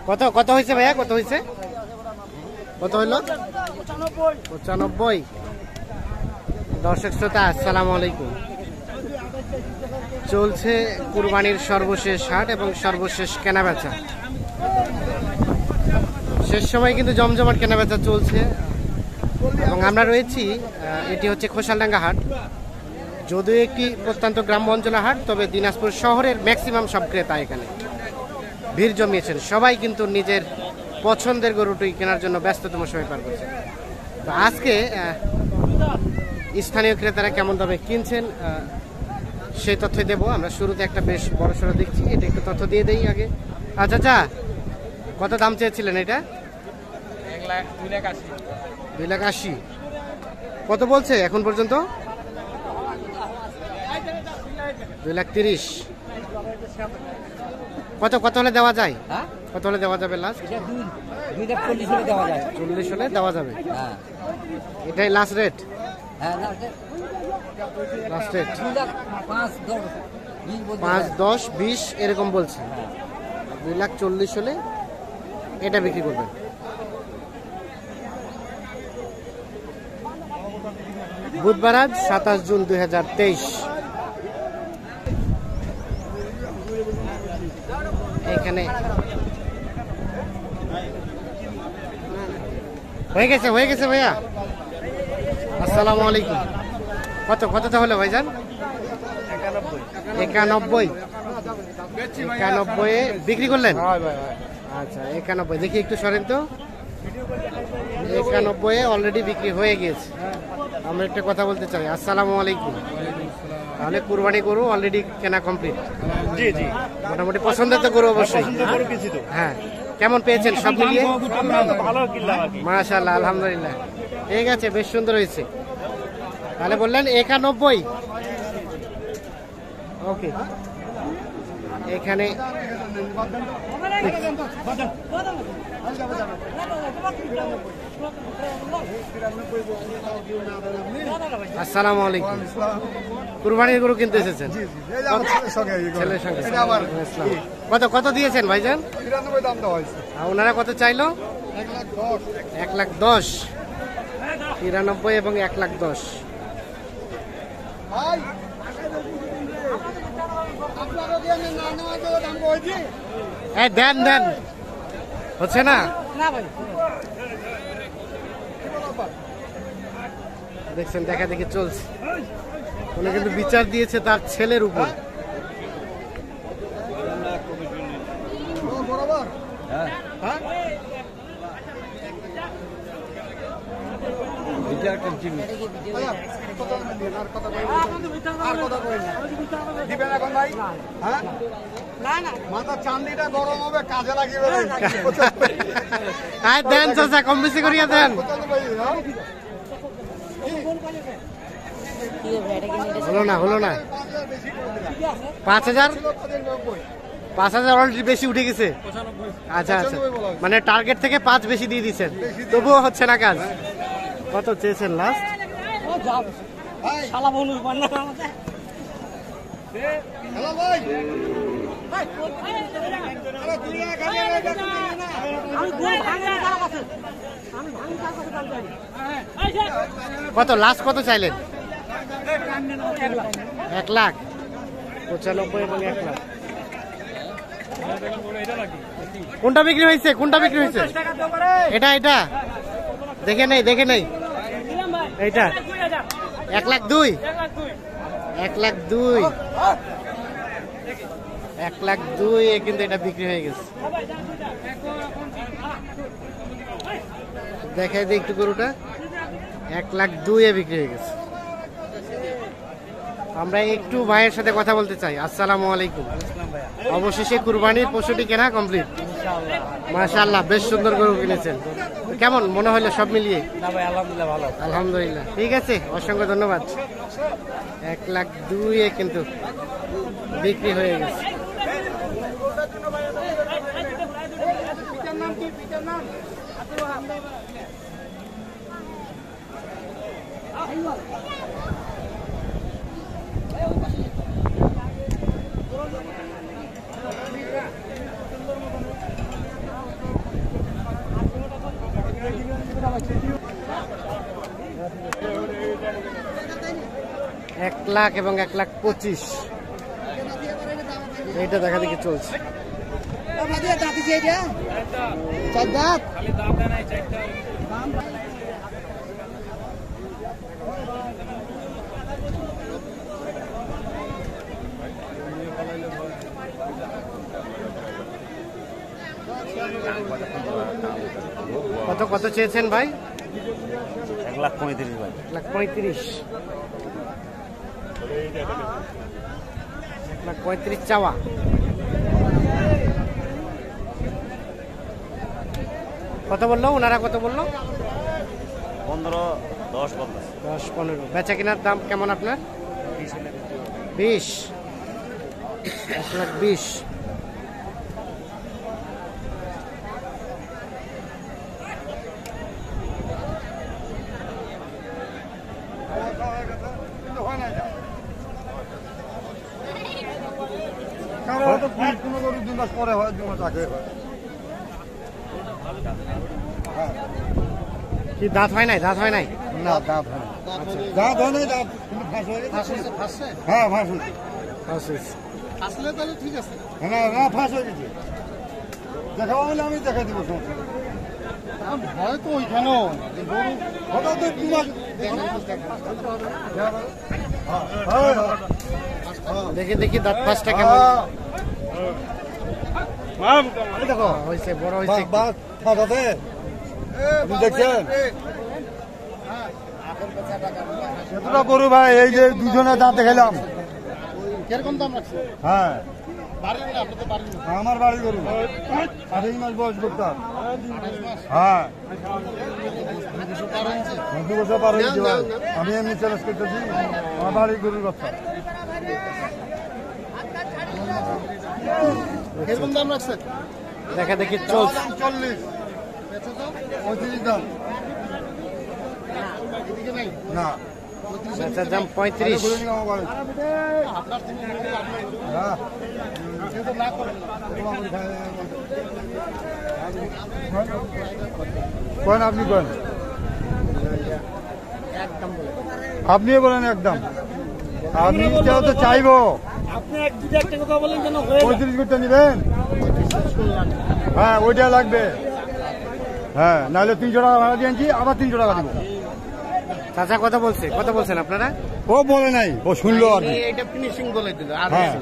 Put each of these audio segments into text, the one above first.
কত কত হয়েছে ভাইয়া, কত হয়েছে, কত হইল? 95। দর্শক শ্রোতা আসসালামু আলাইকুম। চলছে কুরবানির সর্বশেষ হাট এবং সর্বশেষ কেনাবেচা। শেষ সময় কিন্তু জমজমাট কেনাবেচা চলছে এবং আমরা রয়েছি, এটি হচ্ছে খোসালডাঙ্গা হাট। যদিও একটি প্রত্যন্ত গ্রাম্য অঞ্চলের হাট, তবে দিনাজপুর শহরের ম্যাক্সিমাম সব ক্রেতা এখানে ভিড় জমিয়েছেন। সবাই কিন্তু নিজের পছন্দের গরুটি কেনার জন্য ব্যস্ততম সময় পার করছে। তো আজকে স্থানীয় ক্রেতারা কেমন দামে কিনছেন সেই তথ্য দেবো আমরা। শুরুতে একটা বেশ বড় সড়ো দেখছি, এটা একটু তথ্য দিয়ে দেই আগে। আচ্ছা আচ্ছা, কত দাম চেয়েছিলেন এটা? 2,80,000। কত বলছে এখন পর্যন্ত? 2,30,000। কত কত হলে দেওয়া যায়? কত হলে দেওয়া যাবে লাস্ট? 40 হলে দেওয়া যাবে। এটাই লাস্ট রেট? লাস্ট রেট 5, 10, 20 এরকম বলছে। 2,40,000 হলে এটা বিক্রি করবেন। বুধবার আজ 27 জুন 2023। এখানে হয়ে গেছে ভাইয়া। আসসালামু আলাইকুম। কত কত তাহলে ভাইজান? 91 বিক্রি করলেন? আচ্ছা 91। দেখি একটু সরেন তো। 91 অলরেডি বিক্রি হয়ে গিয়েছে। আমরা একটা কথা বলতে চাই। আসসালামু আলাইকুম। তাহলে কুরবানি গরু অলরেডি কেনা কমপ্লিট? জি জি, মোটামুটি পছন্দের তো গরু অবশ্যই। হ্যাঁ, কেমন পেয়েছেন সব মিলিয়ে? মাশাআল্লাহ, আলহামদুলিল্লাহ। ঠিক আছে, বেশ সুন্দর হয়েছে। তাহলে বললেন 91। ওকে, এখানে আসসালামু আলাইকুম। কুরবানির গরু কিনতে এসেছেন? ছেলের সঙ্গে। কত কত দিয়েছেন ভাইজান? 93 দাম দেওয়া হয়েছে। ওনারা কত চাইলো? 1,10,000। 93 এবং 1,10,000। দেন দেন, হচ্ছে না? দেখছেন, দেখা দেখি চলছে। উনি কিন্তু বিচার দিয়েছে তার ছেলের উপর। মাথা চান্দিটা গরম হবে, কাজে লাগিয়ে দেন চাচা, কম বেশি করিয়া দেন। হলো না 5,000 অলরেডি বেশি উঠে গেছে। আচ্ছা আচ্ছা, মানে টার্গেট থেকে 5 বেশি দিয়ে দিচ্ছেন, তবুও হচ্ছে না কাজ। কত চেয়েছেন লাস্ট? কত লাস্ট কত চাইলেন? 1,95,000 এবং 1,00,000। কোনটা বিক্রি হয়েছে? এটা দেখে নেই এইটা 1,02,000। 1,02,000 কিন্তু এটা বিক্রি হয়ে গেছে। দেখাই দিই একটু গরুটা। 1,02,000 বিক্রি হয়ে গেছে। আমরা একটু ভাইয়ের সাথে কথা বলতে চাই। আসসালামু আলাইকুম। অবশেষে কুরবানির পশুটি কেনা কমপ্লিট? মাশাআল্লাহ, বেশ সুন্দর গরু কিনেছেন। কেমন মনে হলো সব মিলিয়ে? আলহামদুলিল্লাহ ভালো। আলহামদুলিল্লাহ, ঠিক আছে, অসংখ্য ধন্যবাদ। 1,02,000 কিন্তু বিক্রি হয়ে গেছে। 1,00,000 এবং 1,25,000 এইটা দেখা দেখি চলছে। কত কত চেয়েছেন ভাই? 1,35,000 ভাই। 1,35,000 1,35,000 চাওয়া। কত বললো ওনারা, কত বললো? 15, 10, 15। 10-15। বেচা কেনার দাম কেমন আপনার? 20, 1,20,000। পরে হয় 2 মাস আগে হয়। কি দাঁত হয় নাই? দাঁত হয় নাই? না দাঁত হয় না। দাঁত হয় নাই, দাঁত কিন্তু ফাঁস হয়ে গেছে। হ্যাঁ ফাঁস হয়েছে। আসলে তাহলে ঠিক আছে। না না ফাঁস হয়ে গেছে। দেখাবো বলে আমি দেখাই দিব। ভয় তো ওইখানেও হঠাৎ 2 মাস দেখি দেখি দাঁত পাঁচটা কেমন। দেখো হয়েছে, বড় হয়েছে। দেখছেন এতটা গরু ভাই, এই যে দুজনে দাঁত দেখালাম। কিরকম দাম রাখছে? হ্যাঁ আমার বাড়ি গরু 28 মাস বয়স করতাম। হ্যাঁ 2 বছর পার হয়েছে ভাই। আমি এমনি চ্যালেঞ্জ করতেছি, আমার বাড়ি গরুর বাচ্চা। কিরকম দাম রাখছে? দেখা দেখি চলছে। 40, 35 দাম না, বেচার দাম 35। কোন আপনি কোন? আপনিও বলেন একদম। আপনি তো চাইবো আপনি এক দুটো একটা কথা বলেন যেন 35 করতে নিবেন। হ্যাঁ ওইটা লাগবে। হ্যাঁ নাহলে 300 টাকা ভাড়া দিয়েছি, আবার 300 টাকা দিব। চাচা কত বলছে? কত বলছেন আপনারা? ও বলে নাই, ও শুনলো আর কি। এটা ফিনিশিং বলে দিল। আর হ্যাঁ।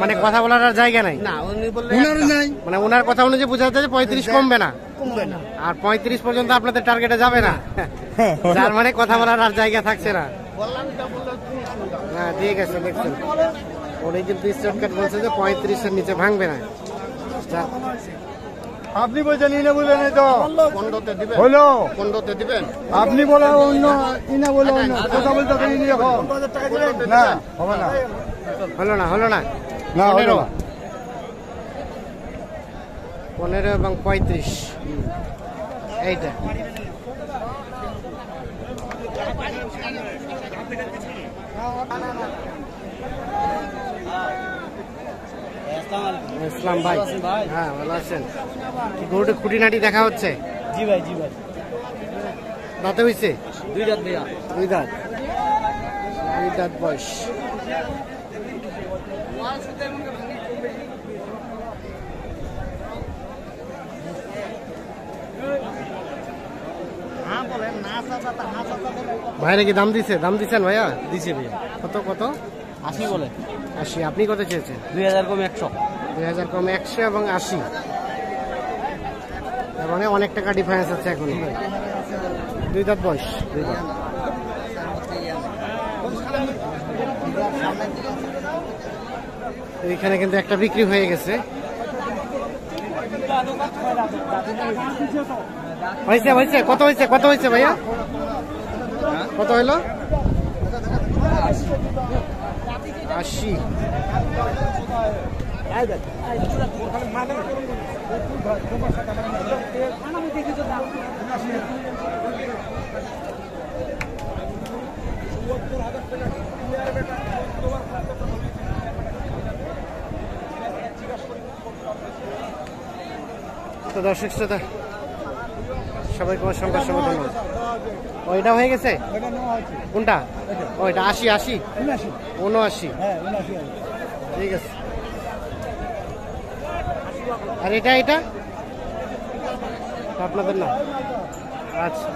মানে কথা বলার আর জায়গা নাই না, উনি বললেন উনার নাই। মানে ওনার কথা অনুযায়ী বোঝা যাচ্ছে 35 কমবে না, আর 35 পর্যন্ত আপনাদের টার্গেটে যাবে না। যার মানে কথা বলার আর জায়গা থাকছে না। হ্যাঁ ঠিক আছে, দেখছেন উনি কিন্তু শর্টকাট বলছে যে 35-এর নিচে ভাঙবে না। আপনি বলছেন ইনে বললেন এই তো পনেরোতে দিবেন, হলো। 15তে দিবেন। আপনি বলে অন্য, ইনে বলে অন্য কথা বলতে তো ইনি এখন না হবে না। হলো না, হলো না। না হলো 15 না। 15 এবং 35 এইটা। ইসলাম ভাই, হ্যাঁ ভালো আছেন? কি গরুটা খুঁটিনাটি দেখা হচ্ছে? জি ভাই, জি ভাই। দাঁতে হয়েছে? 2 দাঁত ভাইয়া। 2 দাঁত, 2 দাঁত বয়স। ভাইরা কি দাম দিছে? দাম দিচ্ছেন ভাইয়া? দিছে ভাইয়া। কত কত? 80 বলে। 80। আপনি কত চেয়েছেন? 2000 কম 100। 2000 কম 100 এবং 80। তার মানে অনেক টাকা ডিফারেন্স আছে এখন। 2 দাঁত বয়স। 2 দাঁত। এইখানে কিন্তু একটা বিক্রি হয়ে গেছে। হয়েছে হয়েছে, কত হয়েছে? কত হয়েছে ভাইয়া? কত হইলো? 80। তো দর্শক শ্রোতা, সবাইকে অসংখ্য অসংখ্য ধন্যবাদ। ও এটা হয়ে গেছে এটা নেওয়া হয়েছে কোনটা? এটা ও এটা 80 80 79 79। হ্যাঁ 79 ঠিক আছে। আর এটা এটা আপনাদের না? আচ্ছা